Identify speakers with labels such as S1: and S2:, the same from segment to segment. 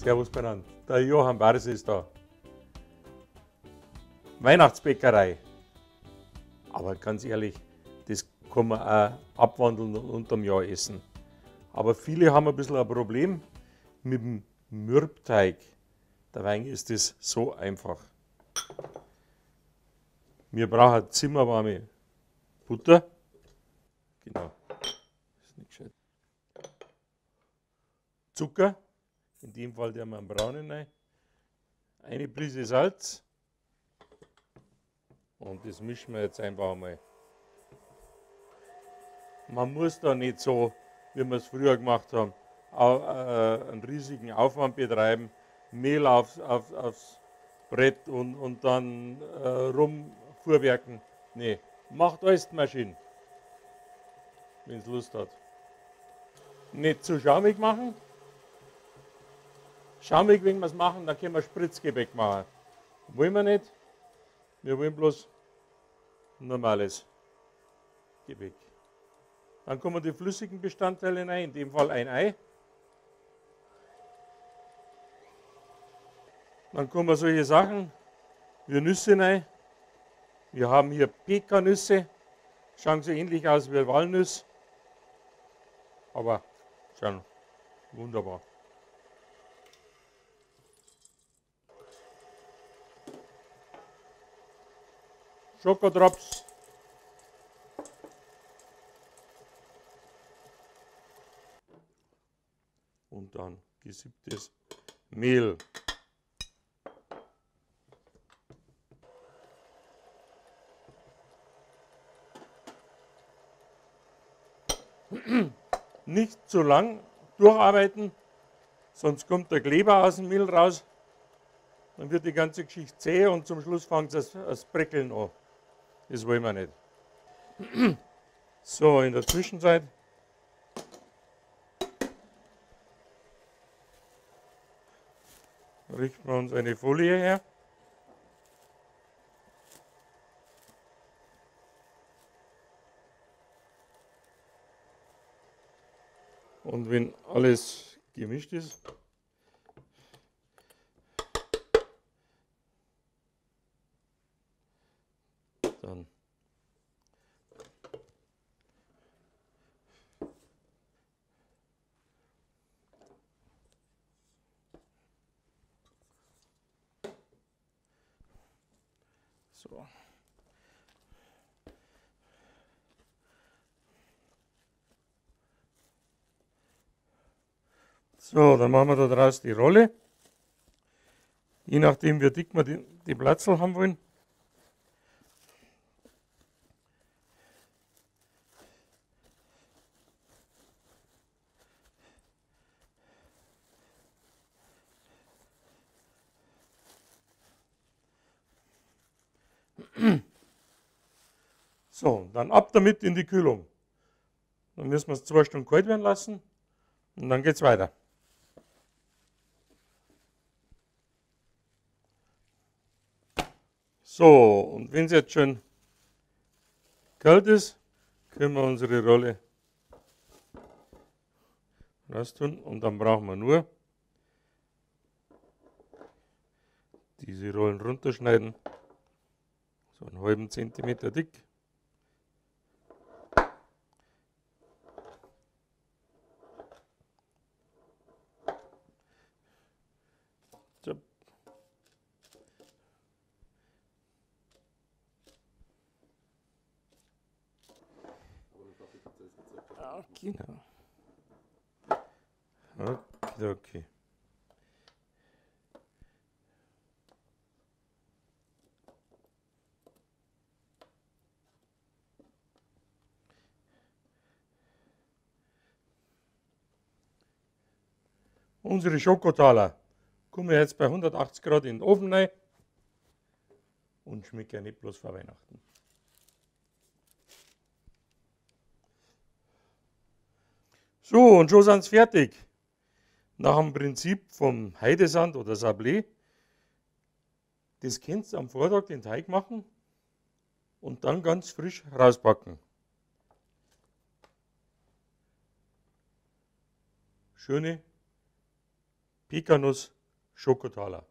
S1: Servus beieinander. Der Johann Bars ist da. Weihnachtsbäckerei. Aber ganz ehrlich, das kann man auch abwandeln und unterm Jahr essen. Aber viele haben ein bisschen ein Problem mit dem Mürbteig. Dabei ist das so einfach. Wir brauchen zimmerwarme Butter. Genau. Ist nicht gescheit. Zucker. In dem Fall der einen braunen rein. Eine Prise Salz. Und das mischen wir jetzt einfach einmal. Man muss da nicht so, wie wir es früher gemacht haben, einen riesigen Aufwand betreiben, Mehl aufs Brett und dann rumfuhrwerken. Nee, macht alles die Maschine, wenn es Lust hat. Nicht zu schaumig machen. Schaumig, wenn wir es machen, dann können wir Spritzgebäck machen. Wollen wir nicht. Wir wollen bloß normales Gebäck. Dann kommen die flüssigen Bestandteile rein, in dem Fall ein Ei. Dann kommen solche Sachen wie Nüsse rein. Wir haben hier Pekannüsse, schauen so ähnlich aus wie Walnüsse, aber schauen wunderbar. Schokodrops. Und dann gesiebtes Mehl. Nicht zu lang durcharbeiten, sonst kommt der Kleber aus dem Mehl raus. Dann wird die ganze Geschichte zäh und zum Schluss fängt es das Breckeln an. Das wollen wir nicht. So, in der Zwischenzeit richten wir uns eine Folie her. Und wenn alles gemischt ist, dann so. So, dann machen wir da draus die Rolle. Je nachdem, wie dick wir die Platzl haben wollen. So, dann ab damit in die Kühlung. Dann müssen wir es 2 Stunden kalt werden lassen und dann geht es weiter. So, und wenn es jetzt schon kalt ist, können wir unsere Rolle raus tun und dann brauchen wir nur diese Rollen runterschneiden, so einen halben Zentimeter dick. So. Genau. Okay. Unsere Schokotaler kommen jetzt bei 180 Grad in den Ofen rein und schmecken ja nicht bloß vor Weihnachten. So, und schon sind sie fertig. Nach dem Prinzip vom Heidesand oder Sablé. Das könnt ihr am Vortag den Teig machen und dann ganz frisch rauspacken. Schöne Pekanuss Schokotaler.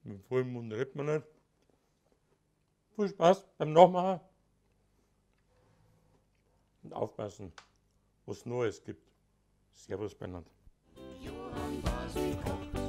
S1: Mit vollem Mund redet man nicht. Viel Spaß beim Nachmachen. Und aufpassen, was Neues gibt. Servus, Bernhard.
S2: Johann Basi kocht.